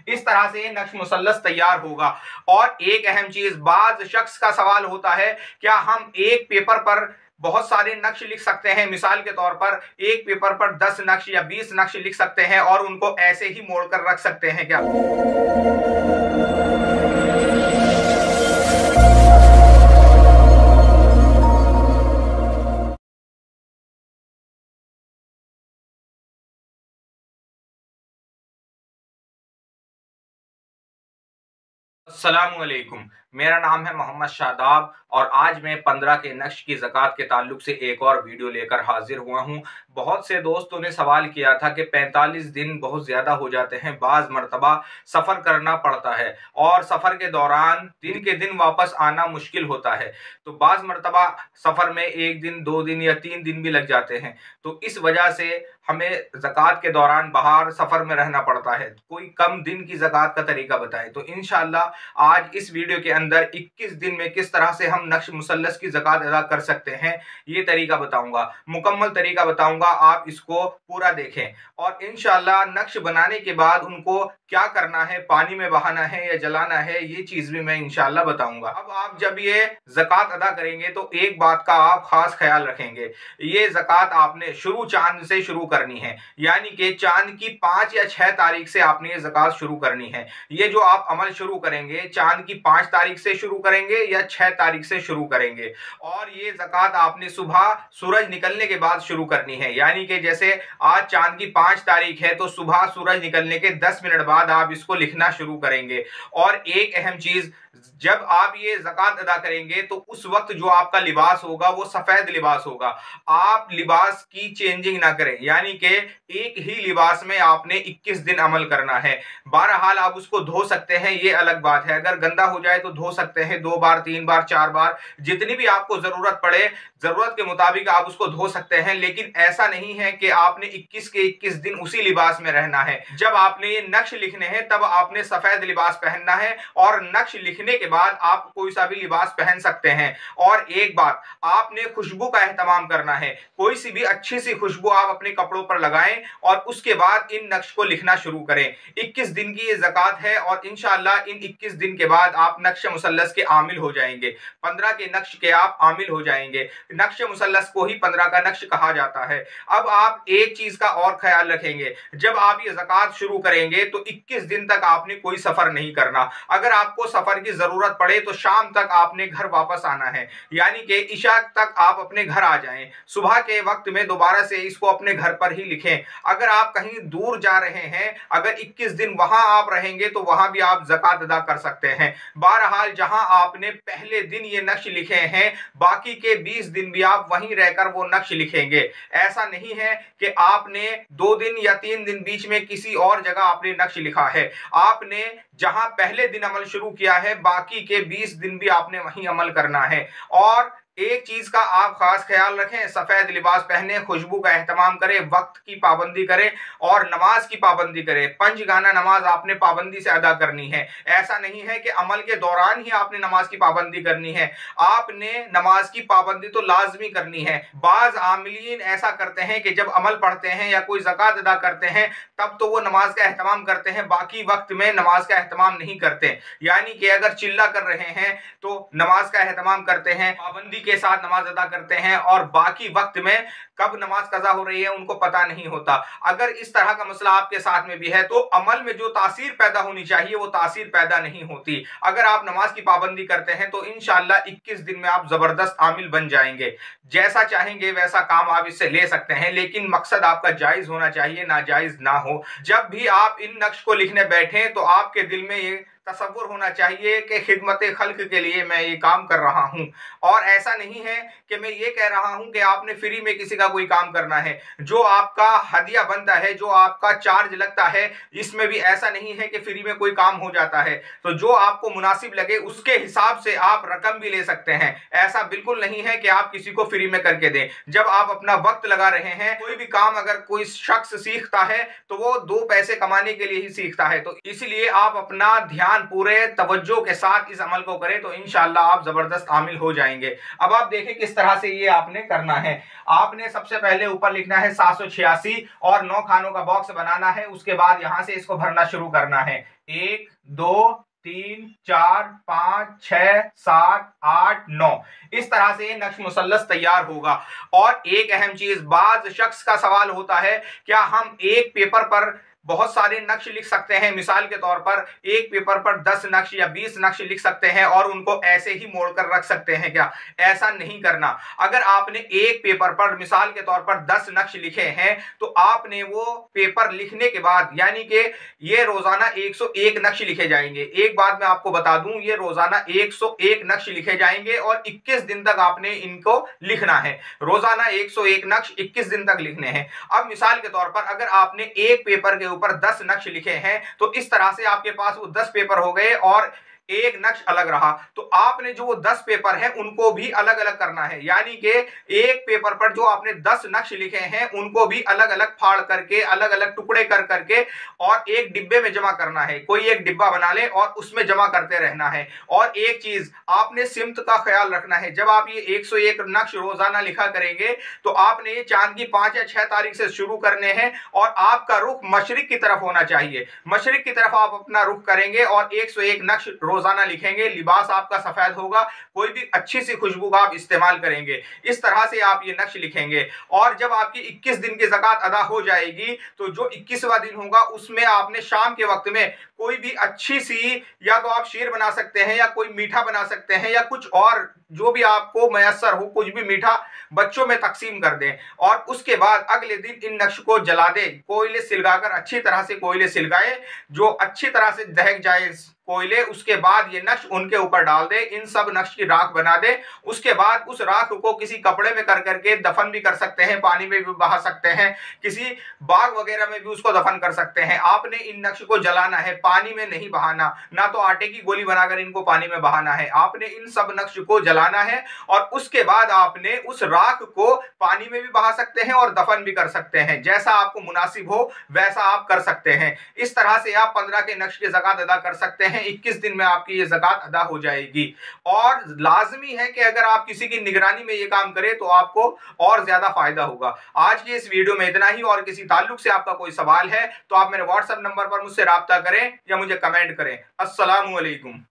इस तरह से नक्श मुसल्लस तैयार होगा। और एक अहम चीज, बाज शख्स का सवाल होता है, क्या हम एक पेपर पर बहुत सारे नक्श लिख सकते हैं? मिसाल के तौर पर एक पेपर पर 10 नक्श या 20 नक्श लिख सकते हैं और उनको ऐसे ही मोड़कर रख सकते हैं क्या? अस्सलामुअलैकुम। मेरा नाम है मोहम्मद शादाब और आज मैं 15 के नक्श की ज़कात के ताल्लुक से एक और वीडियो लेकर हाजिर हुआ हूँ। बहुत से दोस्तों ने सवाल किया था कि 45 दिन बहुत ज़्यादा हो जाते हैं, बाज़ मरतबा सफ़र करना पड़ता है और सफ़र के दौरान दिन के दिन वापस आना मुश्किल होता है। तो बाज़ मरतबा सफ़र में 1 दिन 2 दिन या 3 दिन भी लग जाते हैं। तो इस वजह से हमें ज़कात के दौरान बाहर सफ़र में रहना पड़ता है। कोई कम दिन की ज़कात का तरीका बताएं। तो इंशाअल्लाह आज इस वीडियो के अंदर 21 दिन में किस तरह से हम नक्श मुसल्लस की ज़कात अदा कर सकते हैं, ये तरीका बताऊंगा, मुकम्मल तरीका बताऊंगा। आप इसको पूरा देखें और इंशाअल्लाह नक्श बनाने के बाद उनको क्या करना है, पानी में बहाना है या जलाना है, ये चीज़ भी मैं इंशाअल्लाह बताऊंगा। अब आप जब ये ज़कात अदा करेंगे तो एक बात का आप खास ख्याल रखेंगे, ये ज़कात आपने शुरू चांद से शुरू करनी है, यानी कि चांद की 5 या 6 तारीख से आपने ये ज़कात शुरू करनी है। ये जो आप अमल शुरू करेंगे चांद की 5 तारीख से शुरू करेंगे या 6 तारीख से शुरू करेंगे। और ये ज़कात आपने सुबह सूरज निकलने के बाद शुरू करनी है, यानी कि जैसे आज चांद की 5 तारीख है तो सुबह सूरज निकलने के 10 मिनट बाद आप इसको लिखना शुरू करेंगे। और एक अहम चीज़, जब आप ये ज़कात अदा करेंगे तो उस वक्त जो आपका लिबास होगा वो सफ़ेद लिबास होगा। आप लिबास की चेंजिंग ना करें, यानी कि एक ही लिबास में आपने 21 दिन अमल करना है। बहरहाल आप उसको धो सकते हैं, ये अलग बात है, अगर गंदा हो जाए तो धो सकते हैं 2 बार 3 बार 4 बार, जितनी भी आपको ज़रूरत पड़े, ज़रूरत के मुताबिक आप उसको धो सकते हैं। लेकिन ऐसा नहीं है कि आपने 21 के 21 दिन उसी लिबास में रहना है। जब आपने ये नक्श लिखने हैं तब आपने सफ़ेद लिबास पहनना है और नक्श लिखने के बाद आप कोई सा भी लिबास पहन सकते हैं। और एक बात, आपने खुशबू का एहतमाम करना है, कोई सी भी अच्छी सी खुशबू आप अपने कपड़ों पर लगाएं और उसके बाद इन नक्श को लिखना शुरू करें। 21 दिन की ये ज़कात है और इंशाअल्लाह इन 21 दिन के बाद आप नक्श मुसल्लस के आमिल हो जाएंगे। 15 के नक्श के आप आमिल हो जाएंगे। नक्श मुसल्लस को ही 15 का नक्श कहा जाता है। अब आप एक चीज का और ख्याल रखेंगे, जब आप ये ज़कात शुरू करेंगे तो 21 दिन तक आपने कोई सफर नहीं करना। अगर आपको सफर की जरूरत पड़े तो शाम तक आपने घर वापस आना है, यानी कि इशा तक आप अपने घर आ जाएं। सुबह के वक्त में दोबारा से इसको अपने घर पर ही लिखें। अगर आप कहीं दूर जा रहे हैं, अगर 21 दिन वहां आप रहेंगे तो वहां भी आप ज़कात अदा कर सकते हैं। बहरहाल जहां आपने पहले दिन ये नक्श लिखे हैं, बाकी के 20 दिन भी आप वहीं रहकर वो नक्श लिखेंगे। ऐसा नहीं है कि आपने 2 दिन या 3 दिन बीच में किसी और जगह आपने नक्श लिखा है। आपने जहां पहले दिन अमल शुरू किया है, बाकी के 20 दिन भी आपने वहीं अमल करना है। और एक चीज का आप खास ख्याल रखें, सफेद लिबास पहने, खुशबू का एहतमाम करें, वक्त की पाबंदी करें और नमाज की पाबंदी करें। पंचगाना नमाज आपने पाबंदी से अदा करनी है। ऐसा नहीं है कि अमल के दौरान ही आपने नमाज की पाबंदी करनी है, आपने नमाज की पाबंदी तो लाजमी करनी है। बाज आमिलीन ऐसा करते हैं कि जब अमल पढ़ते हैं या कोई ज़कात अदा करते हैं तब तो वो नमाज का एहतमाम करते हैं, बाकी वक्त में नमाज का एहतमाम नहीं करते। यानी कि अगर चिल्ला कर रहे हैं तो नमाज का एहतमाम करते हैं, पाबंदी के साथ नमाज अदा करते हैं, और बाकी वक्त में कब नमाज कज़ा हो रही है उनको पता नहीं होता। अगर इस तरह का मसला आपके साथ में भी है तो अमल में जो तासीर पैदा होनी चाहिए वो तासीर पैदा नहीं होती। अगर आप नमाज की पाबंदी करते हैं तो इंशाअल्लाह 21 दिन में आप जबरदस्त आमिल बन जाएंगे। जैसा चाहेंगे वैसा काम आप इससे ले सकते हैं, लेकिन मकसद आपका जायज होना चाहिए, नाजायज ना हो। जब भी आप इन नक्श को लिखने बैठे तो आपके दिल में ये तसव्वुर होना चाहिए कि खिदमत खल्क के लिए मैं ये काम कर रहा हूँ। और ऐसा नहीं है कि मैं ये कह रहा हूँ कि आपने फ्री में किसी का कोई काम करना है। जो आपका हदिया बनता है, जो आपका चार्ज लगता है, इसमें भी ऐसा नहीं है कि फ्री में कोई काम हो जाता है। तो जो आपको मुनासिब लगे उसके हिसाब से आप रकम भी ले सकते हैं। ऐसा बिल्कुल नहीं है कि आप किसी को फ्री में करके दें। जब आप अपना वक्त लगा रहे हैं, कोई भी काम अगर कोई शख्स सीखता है तो वो 2 पैसे कमाने के लिए ही सीखता है। तो इसलिए आप अपना ध्यान पूरे तवज्जो के साथ इस अमल को करें तो इंशाअल्लाह आप जबरदस्त आमिल हो जाएंगे। अब आप देखें किस तरह से ये आपने करना है। आपने सबसे पहले ऊपर लिखना है 786 और 9 खानों का बॉक्स बनाना है। उसके बाद यहां से इसको भरना शुरू करना है। 1 2 3 4 5 6 7 8 9 इस तरह से नक्श मुसल्लस तैयार होगा। और एक अहम चीज, बाज शख्स का सवाल होता है, क्या हम एक पेपर पर बहुत सारे नक्श लिख सकते हैं? मिसाल के तौर पर एक पेपर पर 10 नक्श या 20 नक्श लिख सकते हैं और उनको ऐसे ही मोड़कर रख सकते हैं क्या? ऐसा नहीं करना। अगर आपने एक पेपर पर मिसाल के तौर पर 10 नक्श लिखे हैं तो आपने वो पेपर लिखने के बाद, यानी कि ये रोजाना 101 नक्श लिखे जाएंगे। एक बात मैं आपको बता दूं, ये रोजाना 101 नक्श लिखे जाएंगे और 21 दिन तक आपने इनको लिखना है। रोजाना 101 नक्श 21 दिन तक लिखने हैं। अब मिसाल के तौर पर अगर आपने एक पेपर के ऊपर 10 नक्श लिखे हैं तो इस तरह से आपके पास वो 10 पेपर हो गए और एक नक्श अलग रहा। तो आपने जो वो 10 पेपर हैं उनको भी अलग अलग करना है, यानी कि एक पेपर पर जो आपने 10 नक्श लिखे हैं उनको भी अलग अलग फाड़ करके, अलग अलग टुकड़े कर करके और एक डिब्बे में जमा करना है। कोई एक डिब्बा बना ले और उसमें जमा करते रहना है। और एक चीज आपने सिमत का ख्याल रखना है। जब आप ये 101 नक्श रोजाना लिखा करेंगे तो आपने ये चांद की 5 या 6 तारीख से शुरू करने हैं और आपका रुख मशरिक की तरफ होना चाहिए। मशरिक की तरफ आप अपना रुख करेंगे और 101 नक्श रोजाना लिखेंगे। लिबास आपका सफेद होगा, कोई भी अच्छी सी खुशबू का आप इस्तेमाल करेंगे। इस तरह से आप ये नक्श लिखेंगे। और जब आपकी 21 दिन की ज़कात अदा हो जाएगी तो जो 21वां दिन होगा उसमें आपने शाम के वक्त में कोई भी अच्छी सी, या तो आप शीर बना सकते हैं या कोई मीठा बना सकते हैं या कुछ और जो भी आपको मयसर हो, कुछ भी मीठा बच्चों में तकसीम कर दें। और उसके बाद अगले दिन इन नक्श को जला दें। कोयले सिलगाकर, अच्छी तरह से कोयले सिलगाए, जो अच्छी तरह से दहक जाए कोयले, उसके बाद ये नक्श उनके ऊपर डाल दे। इन सब नक्श की राख बना दे। उसके बाद उस राख को किसी कपड़े में कर करके दफन भी कर सकते हैं, पानी में भी बहा सकते हैं, किसी बाग वगैरह में भी उसको दफन कर सकते हैं। आपने इन नक्श को जलाना है, पानी में नहीं बहाना। ना तो आटे की गोली बनाकर इनको पानी में बहाना है, आपने इन सब नक्श को जलाना है। और उसके बाद आपने उस राख को पानी में भी बहा सकते हैं और दफन भी कर सकते हैं। जैसा आपको मुनासिब हो वैसा आप कर सकते हैं। इस तरह से आप 15 के नक्श की ज़कात अदा कर सकते हैं। 21 दिन में आपकी ये ज़कात अदा हो जाएगी। और लाजमी है कि अगर आप किसी की निगरानी में ये काम करें तो आपको और ज्यादा फायदा होगा। आज की इस वीडियो में इतना ही। और किसी ताल्लुक से आपका कोई सवाल है तो आप मेरे व्हाट्सएप नंबर पर मुझसे राब्ता करें या मुझे कमेंट करें। अस्सलामु अलैकुम।